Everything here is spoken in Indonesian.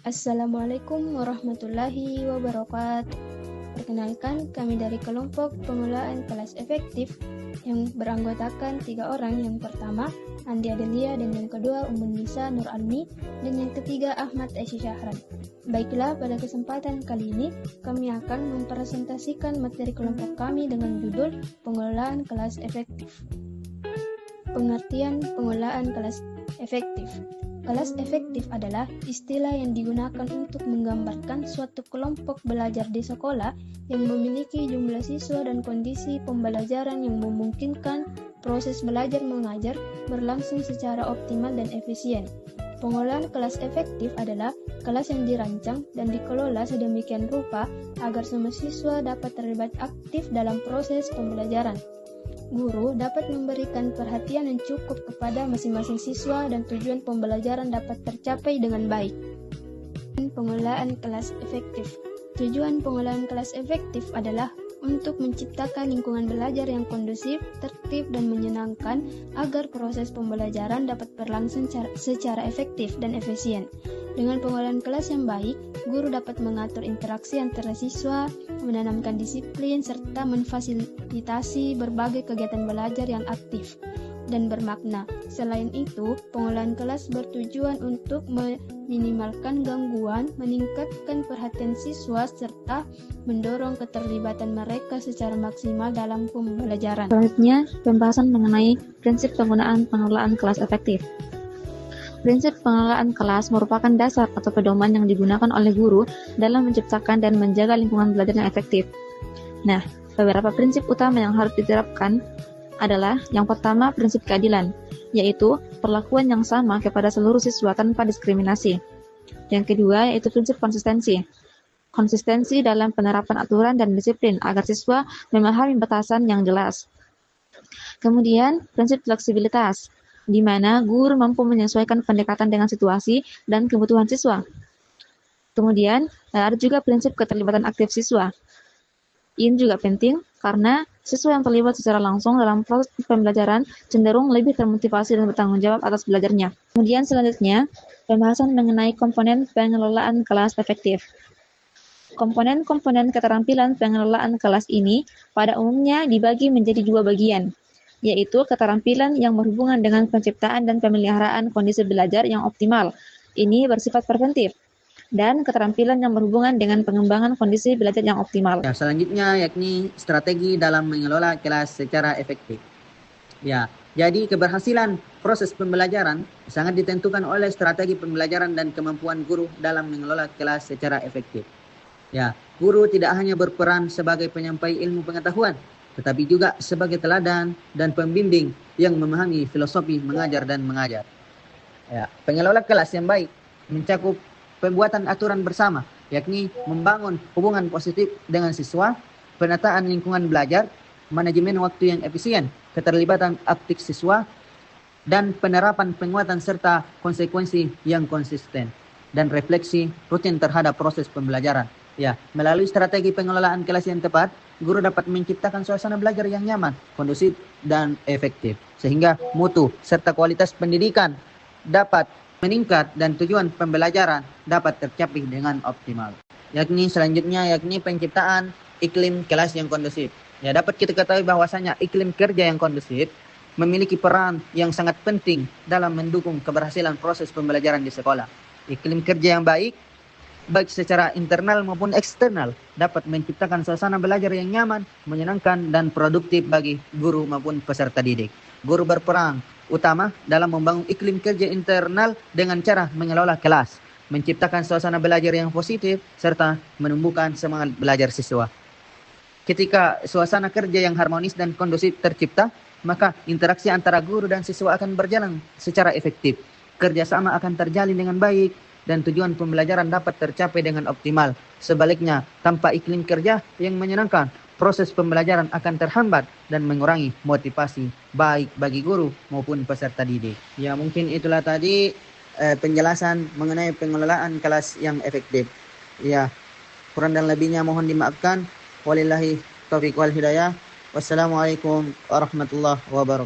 Assalamualaikum warahmatullahi wabarakatuh. Perkenalkan, kami dari kelompok pengelolaan kelas efektif yang beranggotakan 3 orang. Yang pertama, Andi Adelia, dan yang kedua, Umun Nisa Nur Almi, dan yang ketiga, Ahmad Aisyah Syahran. Baiklah, pada kesempatan kali ini, kami akan mempresentasikan materi kelompok kami dengan judul Pengelolaan Kelas Efektif. Pengertian pengelolaan kelas efektif. Kelas efektif adalah istilah yang digunakan untuk menggambarkan suatu kelompok belajar di sekolah yang memiliki jumlah siswa dan kondisi pembelajaran yang memungkinkan proses belajar mengajar berlangsung secara optimal dan efisien. Pengelolaan kelas efektif adalah kelas yang dirancang dan dikelola sedemikian rupa agar semua siswa dapat terlibat aktif dalam proses pembelajaran. Guru dapat memberikan perhatian yang cukup kepada masing-masing siswa dan tujuan pembelajaran dapat tercapai dengan baik. Pengelolaan kelas efektif. Tujuan pengelolaan kelas efektif adalah untuk menciptakan lingkungan belajar yang kondusif, tertib, dan menyenangkan agar proses pembelajaran dapat berlangsung secara efektif dan efisien. Dengan pengelolaan kelas yang baik, guru dapat mengatur interaksi antara siswa, menanamkan disiplin, serta memfasilitasi berbagai kegiatan belajar yang aktif dan bermakna. Selain itu, pengelolaan kelas bertujuan untuk meminimalkan gangguan, meningkatkan perhatian siswa, serta mendorong keterlibatan mereka secara maksimal dalam pembelajaran. Selanjutnya, pembahasan mengenai prinsip penggunaan pengelolaan kelas efektif. Prinsip pengelolaan kelas merupakan dasar atau pedoman yang digunakan oleh guru dalam menciptakan dan menjaga lingkungan belajar yang efektif. Nah, beberapa prinsip utama yang harus diterapkan adalah yang pertama, prinsip keadilan, yaitu perlakuan yang sama kepada seluruh siswa tanpa diskriminasi. Yang kedua, yaitu prinsip konsistensi. Konsistensi dalam penerapan aturan dan disiplin agar siswa memahami batasan yang jelas. Kemudian, prinsip fleksibilitas, di mana guru mampu menyesuaikan pendekatan dengan situasi dan kebutuhan siswa. Kemudian, ada juga prinsip keterlibatan aktif siswa. Ini juga penting karena siswa yang terlibat secara langsung dalam proses pembelajaran cenderung lebih termotivasi dan bertanggung jawab atas belajarnya. Kemudian selanjutnya, pembahasan mengenai komponen pengelolaan kelas efektif. Komponen-komponen keterampilan pengelolaan kelas ini pada umumnya dibagi menjadi 2 bagian, yaitu keterampilan yang berhubungan dengan penciptaan dan pemeliharaan kondisi belajar yang optimal. Ini bersifat preventif. Dan keterampilan yang berhubungan dengan pengembangan kondisi belajar yang optimal. Ya, selanjutnya yakni strategi dalam mengelola kelas secara efektif. Ya, jadi keberhasilan proses pembelajaran sangat ditentukan oleh strategi pembelajaran dan kemampuan guru dalam mengelola kelas secara efektif. Ya, guru tidak hanya berperan sebagai penyampai ilmu pengetahuan, tetapi juga sebagai teladan dan pembimbing yang memahami filosofi mengajar dan mengajar. Ya, pengelola kelas yang baik mencakup pembuatan aturan bersama, yakni membangun hubungan positif dengan siswa, penataan lingkungan belajar, manajemen waktu yang efisien, keterlibatan aktif siswa, dan penerapan penguatan serta konsekuensi yang konsisten, dan refleksi rutin terhadap proses pembelajaran. Ya, melalui strategi pengelolaan kelas yang tepat, guru dapat menciptakan suasana belajar yang nyaman, kondusif, dan efektif, sehingga mutu serta kualitas pendidikan dapat meningkat dan tujuan pembelajaran dapat tercapai dengan optimal. Selanjutnya penciptaan iklim kelas yang kondusif. Ya, dapat kita ketahui bahwasanya iklim kerja yang kondusif memiliki peran yang sangat penting dalam mendukung keberhasilan proses pembelajaran di sekolah. Iklim kerja yang baik secara internal maupun eksternal dapat menciptakan suasana belajar yang nyaman, menyenangkan, dan produktif bagi guru maupun peserta didik. Guru berperan utama dalam membangun iklim kerja internal dengan cara mengelola kelas, menciptakan suasana belajar yang positif, serta menumbuhkan semangat belajar siswa. Ketika suasana kerja yang harmonis dan kondusif tercipta, maka interaksi antara guru dan siswa akan berjalan secara efektif. Kerjasama akan terjalin dengan baik, dan tujuan pembelajaran dapat tercapai dengan optimal. Sebaliknya, tanpa iklim kerja yang menyenangkan, proses pembelajaran akan terhambat dan mengurangi motivasi baik bagi guru maupun peserta didik. Ya, mungkin itulah tadi penjelasan mengenai pengelolaan kelas yang efektif. Ya, kurang dan lebihnya mohon dimaafkan. Walillahi taufiq wal hidayah. Wassalamualaikum warahmatullahi wabarakatuh.